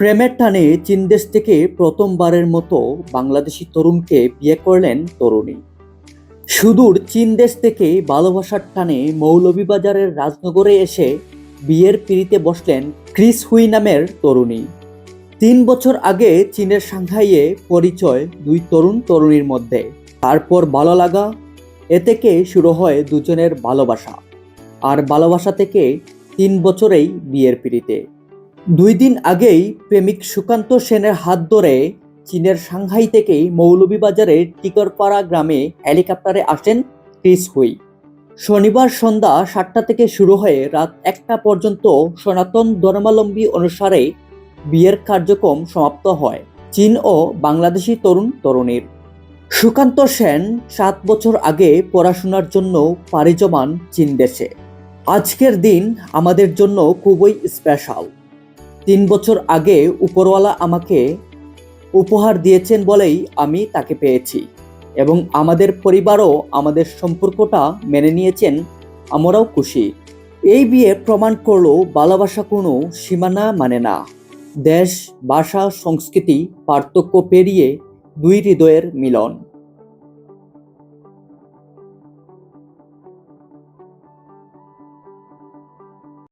প্রেমের টানে চীন দেশ থেকে প্রথমবারের মতো বাংলাদেশি তরুণকে বিয়ে করলেন তরুণী। সুদূর চীন দেশ থেকে ভালোবাসার টানে মৌলভীবাজারের রাজনগরে এসে বিয়ের পিঁড়িতে বসলেন ক্রিস হুই নামের তরুণী। 3 বছর আগে চীনের সাংহাইয়ে পরিচয় দুই তরুণ তরুণীর মধ্যে। তারপর ভালো লাগা, এ থেকে শুরু হয় দুজনের ভালোবাসা। আর ভালোবাসা থেকে 3 বছরেই বিয়ের পিঁড়িতে। 2 দিন আগেই প্রেমিক সুকান্ত সেনের হাত ধরে চীনের সাংহাই থেকেই মৌলভীবাজারের টিকরপাড়া গ্রামে হেলিকপ্টারে আসেন ক্রিস হুই। শনিবার সন্ধ্যা 7টা থেকে শুরু হয়ে রাত 1টা পর্যন্ত সনাতন ধর্মাবলম্বী অনুসারে বিয়ের কার্যক্রম সমাপ্ত হয় চীন ও বাংলাদেশি তরুণ তরুণীর। সুকান্ত সেন 7 বছর আগে পড়াশোনার জন্য পাড়ি জমান চীন দেশে। আজকের দিন আমাদের জন্য খুবই স্পেশাল। 3 বছর আগে উপরওয়ালা আমাকে উপহার দিয়েছেন বলেই আমি তাকে পেয়েছি, এবং আমাদের পরিবারও আমাদের সম্পর্কটা মেনে নিয়েছেন। আমরাও খুশি। এই বিয়ে প্রমাণ করলো ভালোবাসা কোনো সীমানা মানে না। দেশ, ভাষা, সংস্কৃতি পার্থক্য পেরিয়ে দুই হৃদয়ের মিলন।